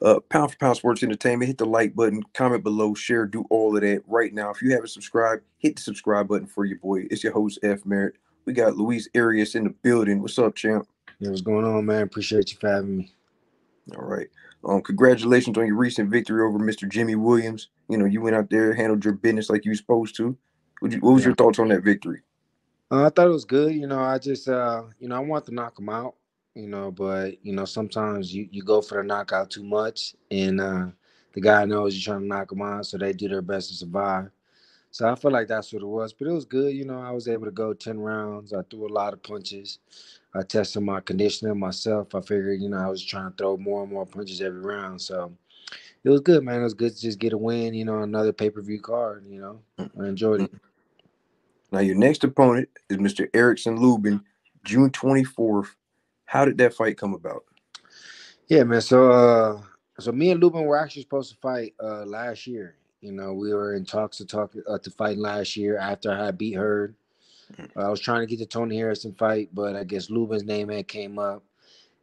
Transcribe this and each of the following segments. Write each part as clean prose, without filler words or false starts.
Pound for Pound Sports Entertainment. Hit the like button, comment below, share, do all of that right now. If you haven't subscribed, hit the subscribe button for your boy. It's your host, F. Merritt. We got Luis Arias in the building. What's up, champ? Yeah, what's going on, man? Appreciate you for having me. All right. Congratulations on your recent victory over Mr. Jimmy Williams. You know, you went out there, handled your business like you were supposed to. What was Yeah. your thoughts on that victory? I thought it was good. I just, I want to knock him out, but, sometimes you go for the knockout too much, and the guy knows you're trying to knock him out, so they do their best to survive. So I feel like that's what it was, but it was good. I was able to go 10 rounds. I threw a lot of punches. I tested my conditioning myself. I figured, I was trying to throw more and more punches every round. So it was good, man. It was good to just get a win, another pay-per-view card. I enjoyed it. Now, your next opponent is Mr. Erickson Lubin, June 24th. How did that fight come about? Yeah, man. So me and Lubin were actually supposed to fight last year. We were in talks to fight last year after I had beat Hurd. I was trying to get the Tony Harrison fight, but I guess Lubin's name had came up,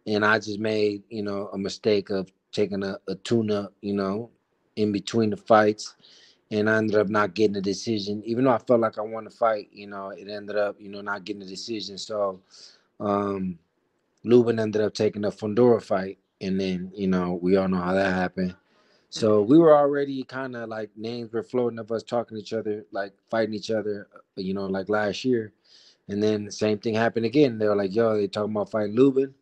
and I just made a mistake of taking a tune-up, in between the fights, and I ended up not getting a decision. Even though I felt like I won the fight, it ended up not getting a decision. So um, Lubin ended up taking a Fundora fight, and then we all know how that happened. So we were already kind of like names were floating of us talking to each other, like fighting each other, like last year. And then the same thing happened again. They were like, "Yo, they talking about fighting Lubin."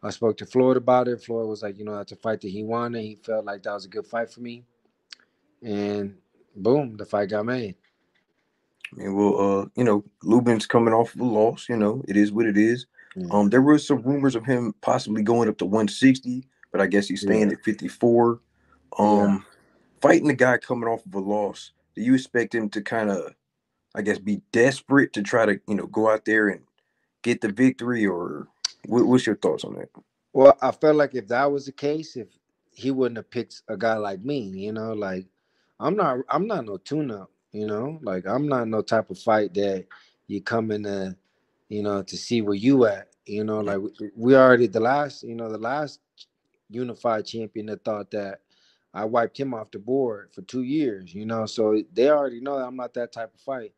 I spoke to Floyd about it. Floyd was like, that's a fight that he wanted. He felt like that was a good fight for me, and boom, the fight got made. I mean, well, Lubin's coming off of a loss. You know, it is what it is. Yeah, There were some rumors of him possibly going up to 160, but I guess he's staying yeah, at 54. yeah. Um, Fighting the guy coming off of a loss, do you expect him to kind of, I guess, be desperate to try to, go out there and get the victory, or what's your thoughts on that? Well, I felt like if that was the case, if he wouldn't have picked a guy like me, like I'm not no tune-up, like I'm not no type of fight that you come in to see where you at, like we already the last unified champion that thought that I wiped him off the board for 2 years, so they already know that I'm not that type of fight.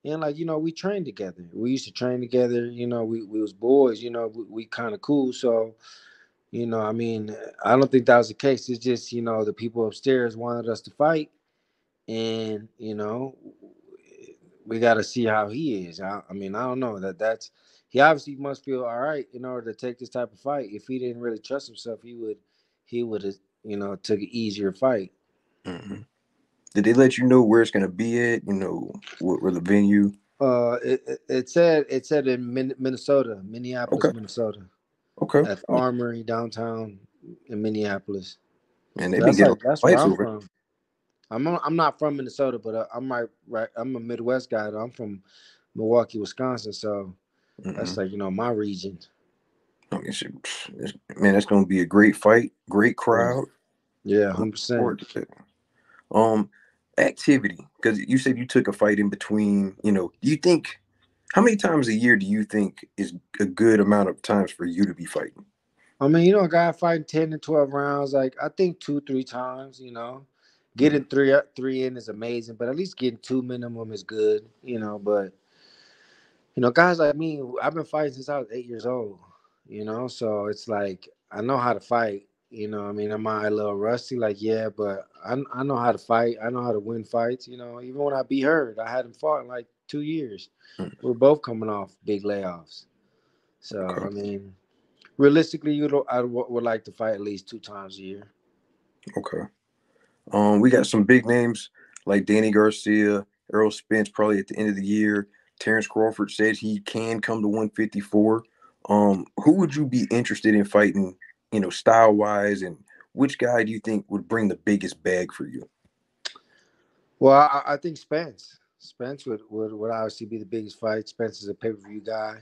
And like, we trained together. We used to train together, we was boys, we kind of cool. So I mean, I don't think that was the case. It's just, the people upstairs wanted us to fight, and we got to see how he is. I mean, I don't know that's he obviously must feel all right in order to take this type of fight. If he didn't really trust himself, he would have took an easier fight. Hmm. Did they let you know where it's gonna be at? You know, where the venue? It said in Minnesota, Okay, Minneapolis, Minnesota, okay. at the Armory downtown in Minneapolis. Man, they've So been that's getting like a that's lot where of fights I'm over. from. I'm not from Minnesota, but I'm right. I'm a Midwest guy. Though. I'm from Milwaukee, Wisconsin. So Hmm. that's like my region. I mean, man, that's gonna be a great fight, great Yeah, crowd. yeah, I'm looking 100%. forward to that. Um, Activity, because you said you took a fight in between. You know, do you think how many times a year do you think is a good amount of times for you to be fighting? I mean, a guy fighting 10 to 12 rounds. Like I think 2, 3 times. Getting three in is amazing, but at least getting two minimum is good. But guys like me, I've been fighting since I was 8 years old. So it's like I know how to fight. I mean, am I a little rusty? Like, yeah, but I know how to fight. I know how to win fights. Even when I beat Hurd, I hadn't fought in like 2 years. Mm, We're both coming off big layoffs. So okay, I mean, realistically, would like to fight at least 2 times a year. okay. We got some big names like Danny Garcia, Errol Spence probably at the end of the year. Terrence Crawford said he can come to 154. Who would you be interested in fighting, style wise, and which guy do you think would bring the biggest bag for you? Well, I think Spence. Spence would obviously be the biggest fight. Spence is a pay per view guy.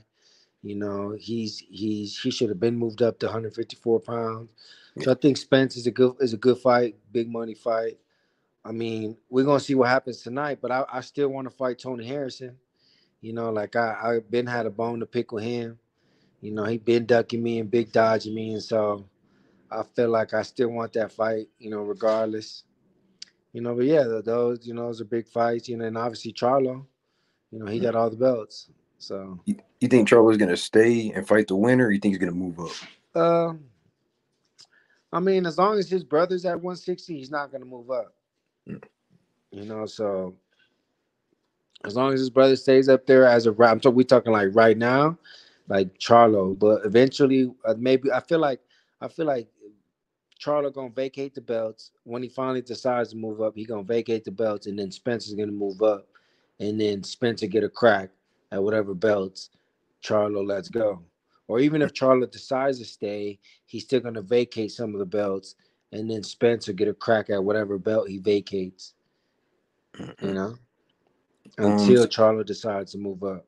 He should have been moved up to 154 pounds. Yeah. So I think Spence is a good fight, big money fight. I mean, we're gonna see what happens tonight, but I still want to fight Tony Harrison. Like I been had a bone to pick with him. He been ducking me and big dodging me, and so I feel like I still want that fight, regardless. But yeah, those, those are big fights, and obviously Charlo, he got all the belts. So, You think Charlo's gonna stay and fight the winner, or you think he's gonna move up? uh, I mean, as long as his brother's at 160, he's not gonna move up. Mm. So as long as his brother stays up there as a rap, we talking like right now, like Charlo. But eventually, maybe I feel like Charlo gonna vacate the belts when he finally decides to move up. He gonna vacate the belts, and then Spencer's gonna move up, and then Spencer get a crack at whatever belts Charlo lets go. Or even if Charlo decides to stay, he's still gonna vacate some of the belts, and then Spencer get a crack at whatever belt he vacates. You Mhm. know, Um, until Charlo decides to move up.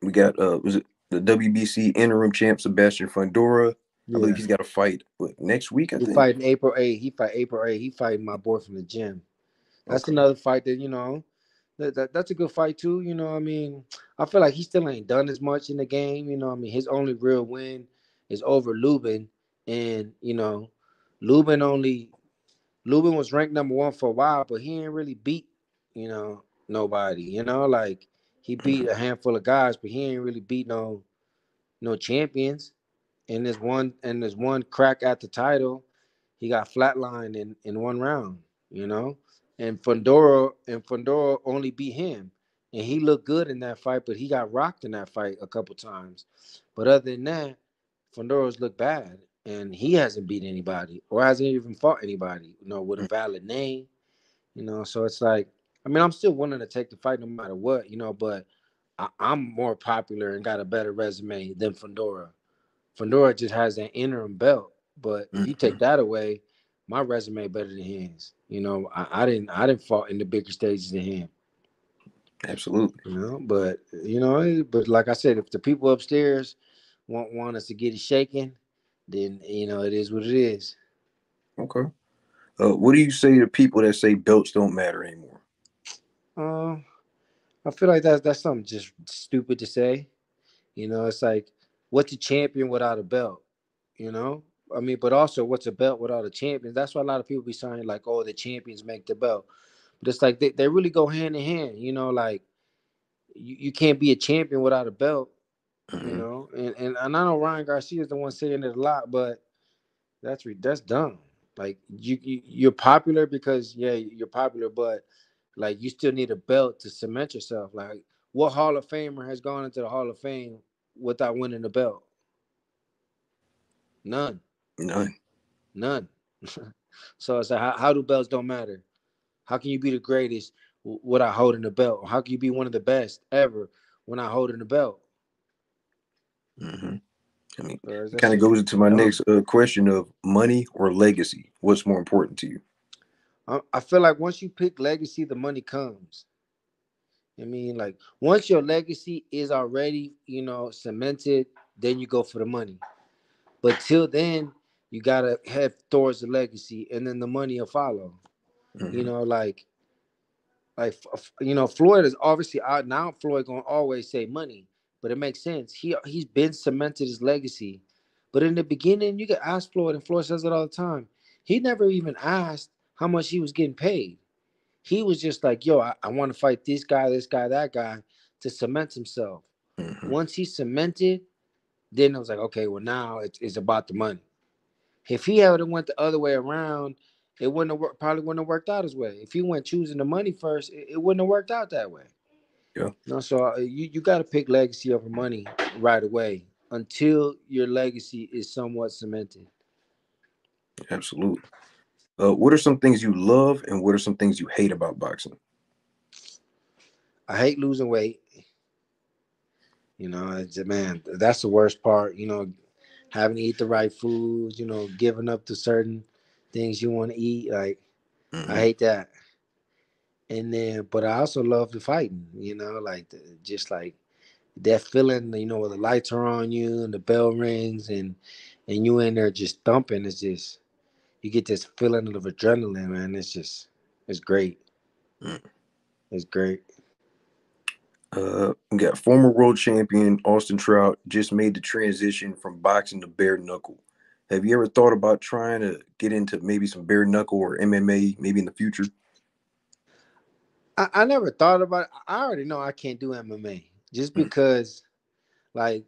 we got was it the WBC interim champ Sebastian Fundora? I believe Yeah. he's got a fight next week. I He think. fighting April 8th. He fight April 8th. He fighting my boy from the gym. That's Okay. another fight that, that's a good fight too. I mean, I feel like he still ain't done as much in the game. I mean, his only real win is over Lubin. And, Lubin only Lubin was ranked number one for a while, but he ain't really beat, nobody. Like he beat Mhm. a handful of guys, but he ain't really beat no champions. And there's one crack at the title. He got flatlined in one round, you know. And Fundora only beat him. And he looked good in that fight, but he got rocked in that fight a couple times. But other than that, Fundora's looked bad. And he hasn't beat anybody or hasn't even fought anybody, with a valid name. So it's like, I mean, I'm still willing to take the fight no matter what, but I'm more popular and got a better resume than Fundora. Fundora just has that interim belt, but if you take Mhm. that away, my resume better than his. I didn't fought in the bigger stages than him. Absolutely. But like I said, if the people upstairs want us to get it shaken, then it is what it is. Okay. What do you say to people that say belts don't matter anymore? Uh, I feel like that's something just stupid to say. It's like, what's a champion without a belt? You know, I mean, but also, what's a belt without a champion? That's why a lot of people be saying like, "Oh, the champions make the belt," but it's like they really go hand in hand. Like you can't be a champion without a belt. Hmm. And I know Ryan Garcia is the one saying it a lot, but that's dumb. Like you're popular because yeah, you're popular, but like you still need a belt to cement yourself. Like what Hall of Famer has gone into the Hall of Fame without winning the belt? None, None. none. So it's like how do belts don't matter? How can you be the greatest without holding the belt? How can you be one of the best ever when not holding the belt? Hmm. I mean, it That's kind of just goes into my dumb. next question of money or legacy. What's more important to you? I feel like once you pick legacy, the money comes. I mean, like once your legacy is already, cemented, then you go for the money. But till then, you gotta head towards the legacy, and then the money will follow. You Hmm. know, Floyd is obviously out now. Floyd gonna always say money, but it makes sense. He's been cemented his legacy, but in the beginning, you can ask Floyd, and Floyd says it all the time. He never even asked how much he was getting paid. He was just like, "Yo, I want to fight this guy, that guy, to cement himself." Hmm. Once he cemented, then it was like, okay, well now it's about the money. If he had went the other way around, it probably wouldn't have worked out his way. If he went choosing the money first, it wouldn't have worked out that way. Yeah, No, so you got to pick legacy over money right away until your legacy is somewhat cemented. absolutely. What are some things you love and what are some things you hate about boxing? I hate losing weight. Man, that's the worst part. Having to eat the right foods. Giving up to certain things you want to eat. Like I Hmm. hate that. And then, but I also love the fighting. Like just like that feeling. Where the lights are on you and the bell rings and you in there just thumping. It's just you get this feeling of adrenaline, man. It's great. It's great. We got former world champion Austin Trout just made the transition from boxing to bare knuckle. Have you ever thought about trying to get into maybe some bare knuckle or MMA maybe in the future? I never thought about it. I already know I can't do MMA just Mm, because, like,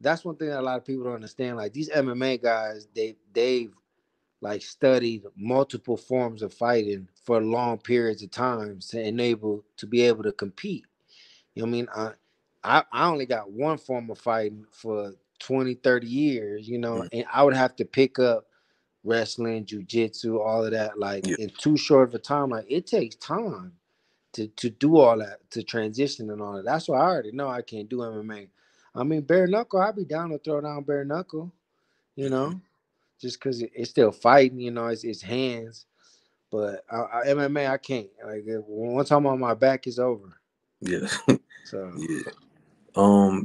that's one thing that a lot of people don't understand. Like these MMA guys, they've like studied multiple forms of fighting for long periods of time to enable to be able to compete. You know what I mean? I only got one form of fighting for 20, 30 years, mm, and I would have to pick up wrestling, jujitsu, all of that, like yeah, in too short of a time. Like it takes time to do all that, to transition and all that. That's why I already know I can't do MMA. I mean, bare knuckle, I'd be down to throw down bare knuckle, you know, just because it's still fighting, it's hands. But MMA, I can't. Like once I'm on my back, it's over. yeah, So yeah.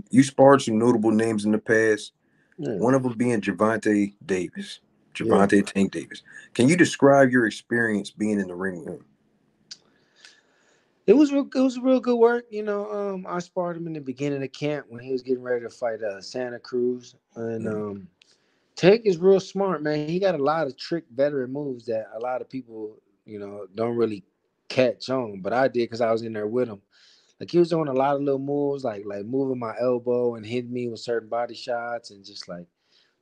You sparred some notable names in the past. yeah, One of them being Gervonta Davis, yeah. Gervonta Tank Davis. Can you describe your experience being in the ring with him? It was real good work. I sparred him in the beginning of camp when he was getting ready to fight Santa Cruz, and Mm, Tank is real smart, man. He got a lot of trick veteran moves that a lot of people, don't really catch on. But I did because I was in there with him. Like he was doing a lot of little moves, like moving my elbow and hitting me with certain body shots and just like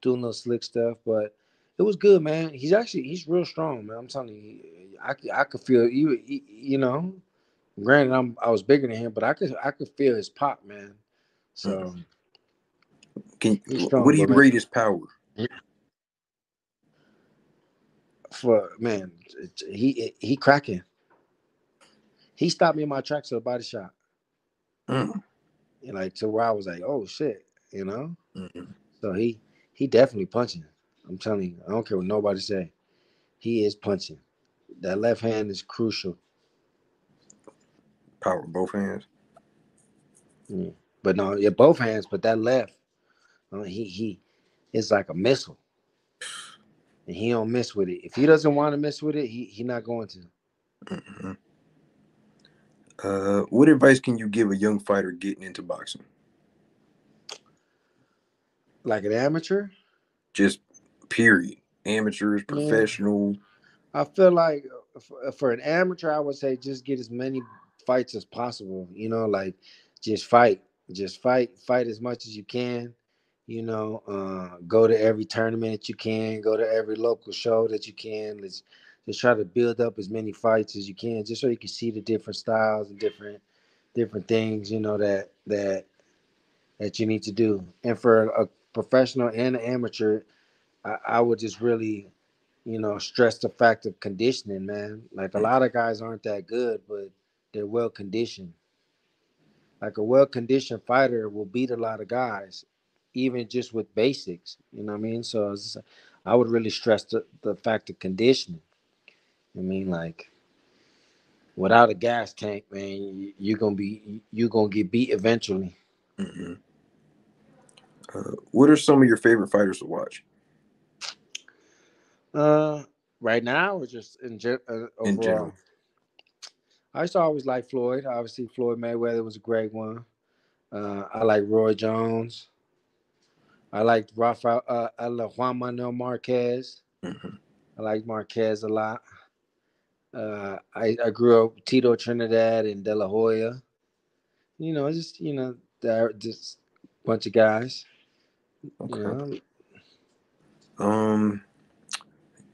doing little slick stuff. But it was good, man. He's real strong, man. I'm telling you, I could feel you. Granted, I was bigger than him, but I could feel his pop, man. mm. So he's What strong, do you but man, rate his power? for man, he cracking. He stopped me in my tracks with a body shot, Mm, and like to where I was like, oh shit, you know. mm, So he definitely punching. I'm telling you, I don't care what nobody say. He is punching. That left hand is crucial. power in both hands. Mm. But no, yeah, both hands. But that left, he, it's like a missile, and he don't miss with it. If he doesn't want to miss with it, he not going to. Mm-hmm. What advice can you give a young fighter getting into boxing? Like an amateur, Just period. Amateurs, man. professional. I feel like for an amateur, I would say just get as many fights as possible. Like just fight, fight as much as you can. Go to every tournament that you can, go to every local show that you can. Let's just try to build up as many fights as you can, just so you can see the different styles and different things. That you need to do. And for a professional and an amateur, I would just really stress the fact of conditioning, man. Like a Mm, lot of guys aren't that good, but they're well conditioned. Like a well conditioned fighter will beat a lot of guys, even just with basics. You know what I mean? So I would really stress the fact of conditioning. I mean, like without a gas tank, man, you're gonna get beat eventually. mm-hmm. What are some of your favorite fighters to watch Uh, right now or just in general? overall? I used to always like Floyd. Obviously, Floyd Mayweather was a great one. I like Roy Jones. I liked Rafael. I love Juan Manuel Marquez. Mm-hmm. I like Marquez a lot. I grew up with Tito Trinidad and De La Hoya. Just they're just a bunch of guys. You Okay. know, Um,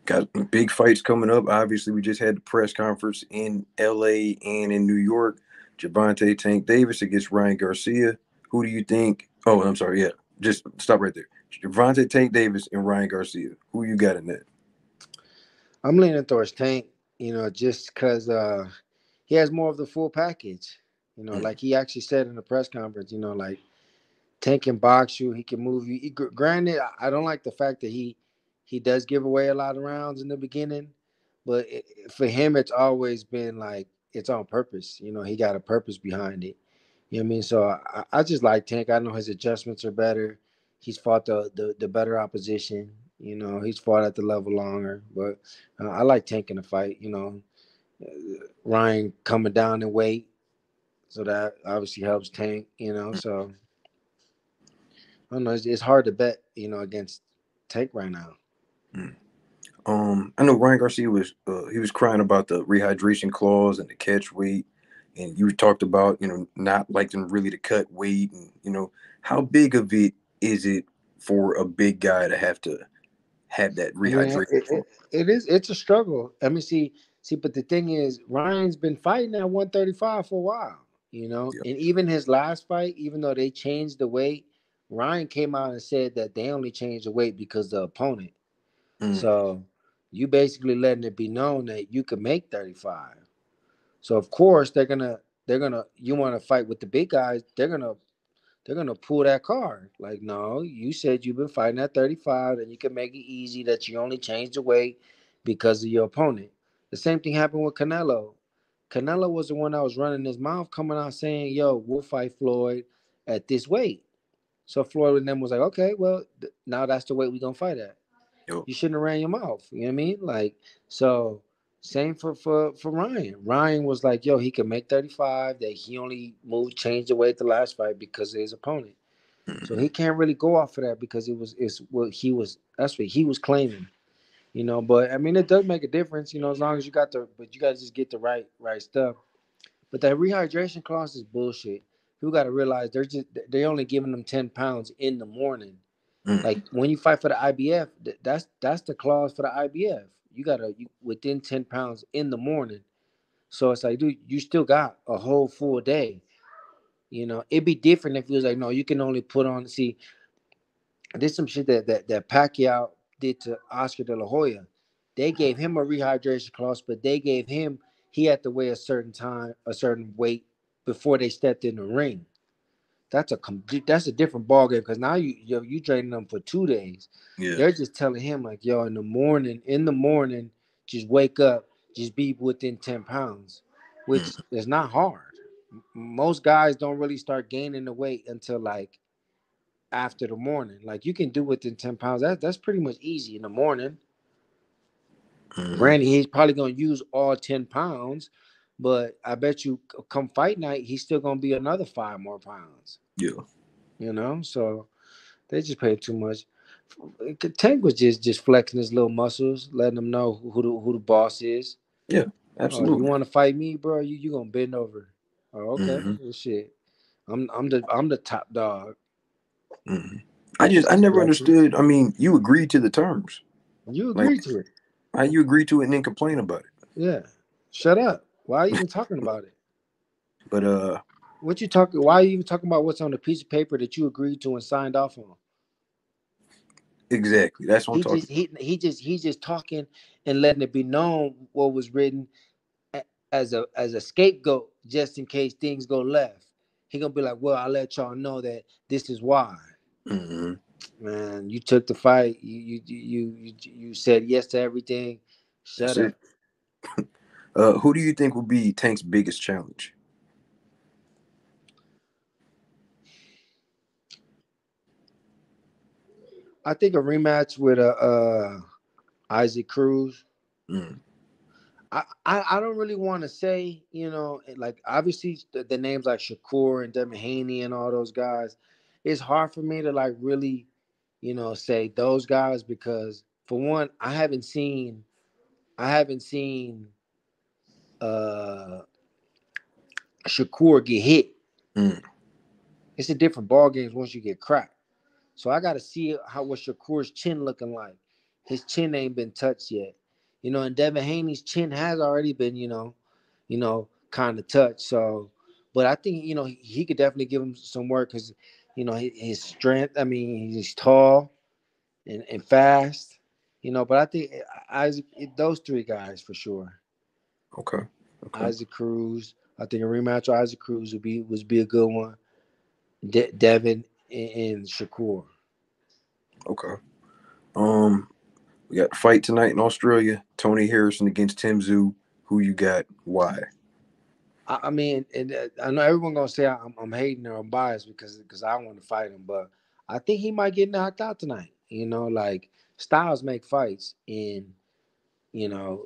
got big fights coming up. Obviously, we just had the press conference in LA and in New York. Gervonta Tank Davis against Ryan Garcia. Who do you think? Oh, I'm sorry. Yeah, just stop right there. Gervonta Tank Davis and Ryan Garcia. Who you got in that? I'm leaning towards Tank. Just because he has more of the full package. Mm, Like he actually said in the press conference. Like Tank can box you. He can move you. Granted, I don't like the fact that he does give away a lot of rounds in the beginning, but for him, it's always been like it's on purpose. He got a purpose behind it. You know what I mean? So I just like Tank. I know his adjustments are better. He's fought the better opposition. He's fought at the level longer. But I like Tank in the fight. Ryan coming down in weight, so that obviously helps Tank. mm. So I don't know. It's hard to bet, against Tank right now. Mm. I know Ryan Garcia was he was crying about the rehydration clause and the catch weight, and you talked about not liking really to cut weight, and how big of it is it for a big guy to have that I mean, rehydration clause? it's a struggle. I mean, but the thing is, Ryan's been fighting at 135 for a while, Yeah. and even his last fight, even though they changed the weight, Ryan came out and said that they only changed the weight because the opponent. Mm, So you basically letting it be known that you can make 35. So of course they're gonna you want to fight with the big guys, they're gonna pull that card. Like, no, you said you've been fighting at 35, and you can make it easy that you only changed the weight because of your opponent. The same thing happened with Canelo. Canelo was the one that was running his mouth, coming out saying, "Yo, we'll fight Floyd at this weight." So Floyd and them was like, "Okay, well, now that's the weight we're gonna fight at." yo. You shouldn't have ran your mouth. You know what I mean? Like, so same for Ryan. Ryan was like, yo, he can make 35, that he only moved, changed the weight the last fight because of his opponent. So Mm, he can't really go off of that because it's what that's what he was claiming. But I mean it does make a difference, as long as you gotta just get the right stuff. But that rehydration clause is bullshit. You gotta realize they're only giving them 10 pounds in the morning. mm, Like when you fight for the IBF, that's the clause for the IBF. You gotta within 10 pounds in the morning. So it's like, dude, you still got a whole full day. It'd be different if it was like, no, you can only put on. See, there's some shit that Pacquiao did to Oscar De La Hoya. They gave him a rehydration clause, but they gave him he had to weigh a certain time, a certain weight before they stepped in the ring. That's a different ballgame because now you training them for 2 days. yeah. They're just telling him like, yo, in the morning, just wake up, just be within 10 pounds, which Mm, is not hard. Most guys don't really start gaining the weight until like after the morning. Like you can do within 10 pounds. That's pretty much easy in the morning. mm, Granted, he's probably gonna use all 10 pounds, but I bet you come fight night, he's still gonna be another 5 more pounds. yeah. So they just paid too much. Tank was just flexing his little muscles, letting them know who the boss is. Yeah. Oh, you Absolutely. want to fight me, bro? You gonna bend over? Oh, okay. Hmm. Well, shit. I'm the top dog. Hmm. I Just never flexing. understood. I mean, you agreed to the terms. You Like, agreed to it. how you agree to it and then complain about it? Yeah. Shut up. Why are you even talking about it? But What you talking? Why are you even talking about what's on the piece of paper that you agreed to and signed off on? exactly. That's what I'm He just talking he just talking and letting it be known what was written as a scapegoat just in case things go left. He gonna be like, well, I'll let y'all know that this is why. about. Hmm. Man, you took the fight. You said yes to everything. That's Shut it. up. Who do you think will be Tank's biggest challenge? I think a rematch with Isaac Cruz. Mm, I don't really want to say, like obviously the names like Shakur and Devin Haney and all those guys. It's hard for me to like really, say those guys because for one, I haven't seen uh Shakur get hit. mm, It's a different ball games once you get cracked. So I got to see what Shakur's chin looking like. His chin ain't been touched yet, and Devin Haney's chin has already been, kind of touched. So, but I think he could definitely give him some work because, his strength. I mean, he's tall and fast, But I think Isaac, those three guys for sure. okay. Okay. Isaac Cruz. I think a rematch with Isaac Cruz would be a good one. Devin and Shakur. Okay. Um, we got a fight tonight in Australia. Tony Harrison against Tim Tszyu. Who you got? Why? I mean, and I know everyone gonna say I'm hating or I'm biased because I want to fight him, but I think he might get knocked out tonight. Like styles make fights, and you know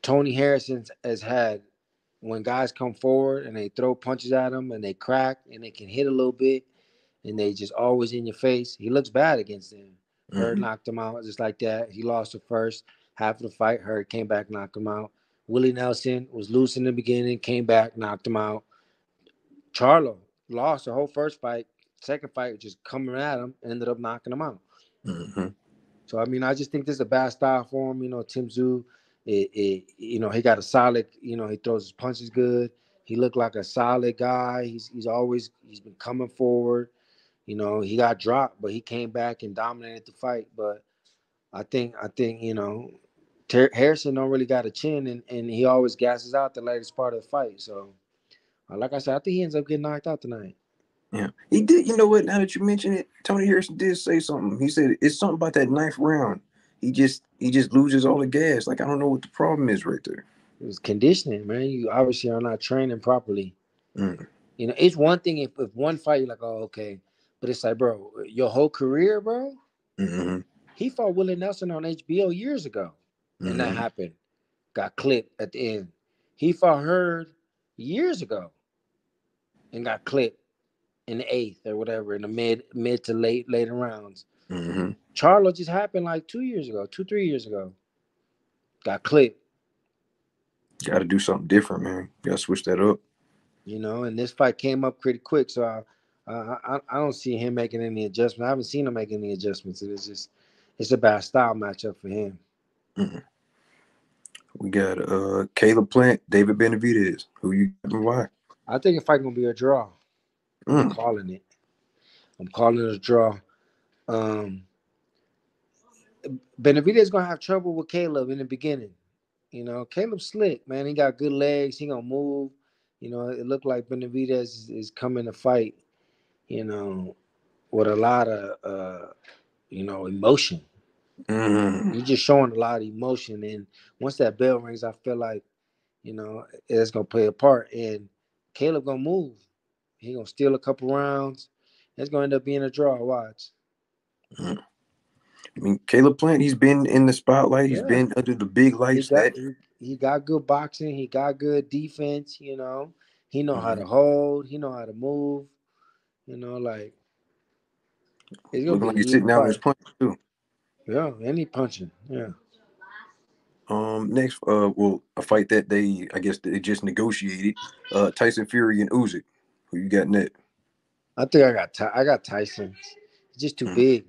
Tony Harrison has had when guys come forward and they throw punches at him and they crack and they can hit a little bit and they just always in your face. He looks bad against them. Hurd knocked him out just like that. He lost the first half of the fight. Hurd came back, knocked him out. Willie Nelson was loose in the beginning, came back, knocked him out. Charlo lost the whole first fight. Second fight, just coming at him, ended up knocking him out. Mm-hmm. So, I mean, I just think this is a bad style for him. Tim Tszyu, he got a solid, he throws his punches good. He looked like a solid guy. He's been coming forward. He got dropped, but he came back and dominated the fight. But I think Harrison don't really got a chin, and he always gasses out the latest part of the fight. So, like I said, I think he ends up getting knocked out tonight. Yeah, he did. You know what? Now that you mention it, Tony Harrison did say something. He said it's something about that ninth round. He just loses all the gas. Like, I don't know what the problem is right there. It was conditioning, man. You obviously are not training properly. Mm. It's one thing if one fight you're like, oh, okay. But it's like, bro, your whole career, bro. Mm-hmm. He fought Willie Nelson on HBO years ago. And that happened. Got clipped at the end. He fought Hurd years ago and got clipped in the 8th or whatever, in the mid to later rounds. Mm-hmm. Charlo just happened like 3 years ago. Got clipped. Got to do something different, man. Got to switch that up. And this fight came up pretty quick, so I don't see him making any adjustments. I haven't seen him make any adjustments. It's a bad style matchup for him. Mm-hmm. We got Caleb Plant, David Benavidez. Who you got and why? I think the fight gonna be a draw. I'm calling it. I'm calling it a draw. Benavidez gonna have trouble with Caleb in the beginning. Caleb's slick, man. He got good legs. He gonna move. It looked like Benavidez is coming to fight, with a lot of, emotion. Mm-hmm. He's just showing a lot of emotion. And once that bell rings, I feel like, it's going to play a part. And Caleb going to move. He going to steal a couple rounds. It's going to end up being a draw. Watch. Mm-hmm. I mean, Caleb Plant, he's been in the spotlight. He's been under the big lights. He got good boxing. He got good defense, He know how to hold. He know how to move. Like, it's going Looking to like be he's an sitting even down fight. his punch, too. Yeah, and he punching. Yeah. Next, a fight that I guess they just negotiated. Tyson Fury and Usyk. Who you got in that? I think I got Tyson. He's just too big.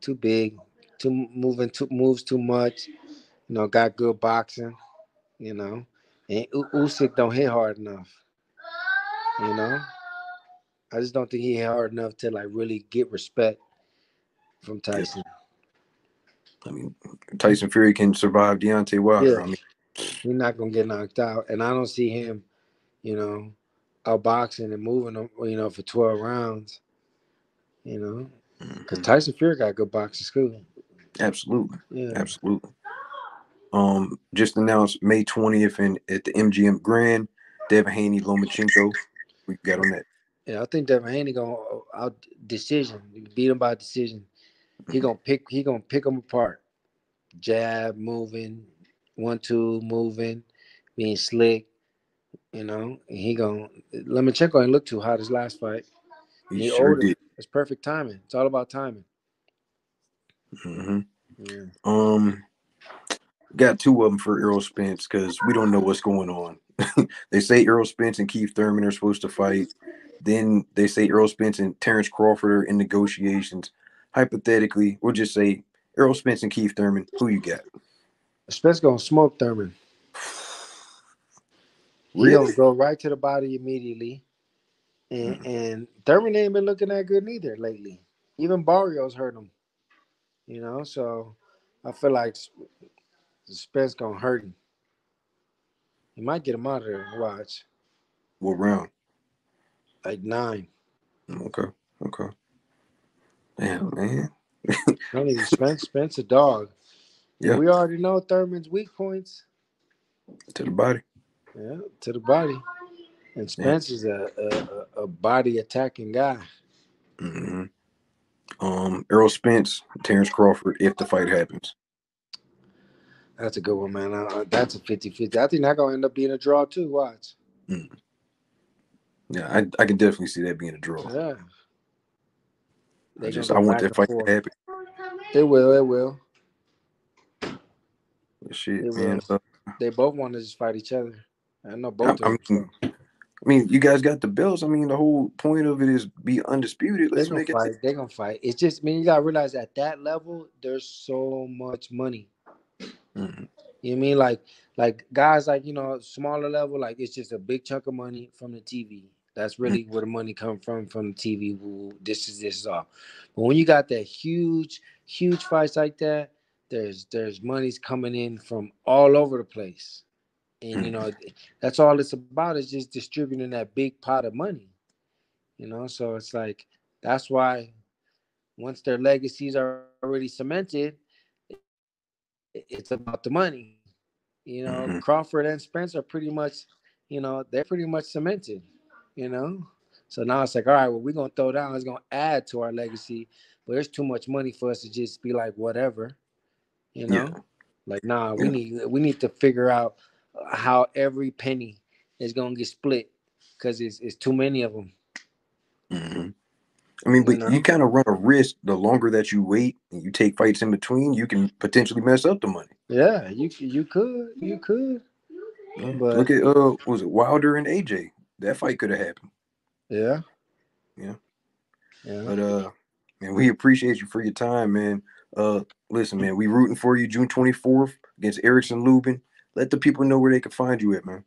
Too big. Moves too much. Got good boxing. And Usyk don't hit hard enough. I just don't think he hit hard enough to like really get respect from Tyson. I mean, Tyson Fury can survive Deontay Wilder. Yeah. He's not gonna get knocked out, and I don't see him, outboxing and moving him, for 12 rounds. Because Tyson Fury got good boxing skill. Absolutely. Yeah. Absolutely. Just announced May 20th at the MGM Grand, Devin Haney, Lomachenko. We got on that. Yeah, I think Devin Haney gonna out decision, beat him by decision. He gonna pick him apart. Jab, moving, 1-2, moving, being slick. He gonna Lomachenko ain't look too hot his last fight. He sure did. It's perfect timing. It's all about timing. Mm-hmm. Yeah. Got two of them for Errol Spence because we don't know what's going on. They say Errol Spence and Keith Thurman are supposed to fight. Then they say Errol Spence and Terrence Crawford are in negotiations. Hypothetically, we'll just say Errol Spence and Keith Thurman. Who you got? Spence gonna smoke Thurman. He gonna go right to the body immediately. And Thurman ain't been looking that good neither lately. Even Barrios hurt him. So I feel like Spence gonna hurt him. He might get him out of there. Watch. What round? Like 9. Okay. Damn, man. I mean, Spence a dog. Yeah. We already know Thurman's weak points. To the body. Yeah, to the body. And Spence is a body attacking guy. Mm-hmm. Errol Spence, Terrence Crawford, if the fight happens. That's a good one, man. That's a 50-50. I think that's going to end up being a draw, too. Watch. Yeah, I can definitely see that being a draw. Yeah. I want that fight to happen. It will. It will. Shit, It man. will. They both want to just fight each other. I know I, both of I them. So mean, you guys got the belts. I mean, the whole point of it is be undisputed. they're Let's gonna make it. fight. They're gonna fight. It's just, I mean, you gotta realize at that level, there's so much money. Mhm. You know what I mean? Like guys like, smaller level, like it's just a big chunk of money from the TV. That's Mhm. really where the money come from the TV. This is all. But when you got that huge fights like that, there's money's coming in from all over the place. And Mhm. that's all it's about is just distributing that big pot of money. So it's like that's why once their legacies are already cemented, it's about the money. Crawford and Spence are pretty much, they're pretty much cemented, you know. So now it's like, all right, well, we're gonna throw down, it's gonna add to our legacy, but there's too much money for us to just be like whatever, you know. Yeah. Like, nah, we Yeah. need to figure out how every penny is gonna get split because it's too many of them, Hmm. I mean, you but you know. kind of run a risk the longer that you wait and you take fights in between, you can potentially mess up the money. Yeah, you could, Yeah. but Look at was it Wilder and AJ? That fight could have happened. yeah, Yeah. yeah. But man, we appreciate you for your time, man. Listen, man, we rooting for you June 24th against Erickson Lubin. Let the people know where they can find you at, man.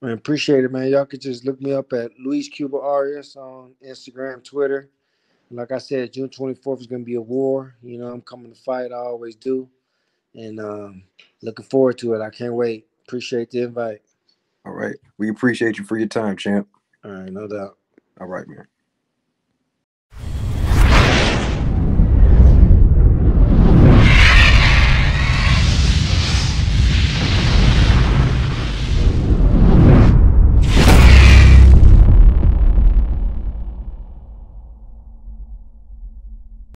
Man, appreciate it, man. Y'all could just look me up at Luis Cuba Arias on Instagram, Twitter. Like I said, June 24th is gonna be a war. I'm coming to fight. I always do, and looking forward to it. I can't wait. Appreciate the invite. All right. We appreciate you for your time, champ. All right, no doubt. All right, man.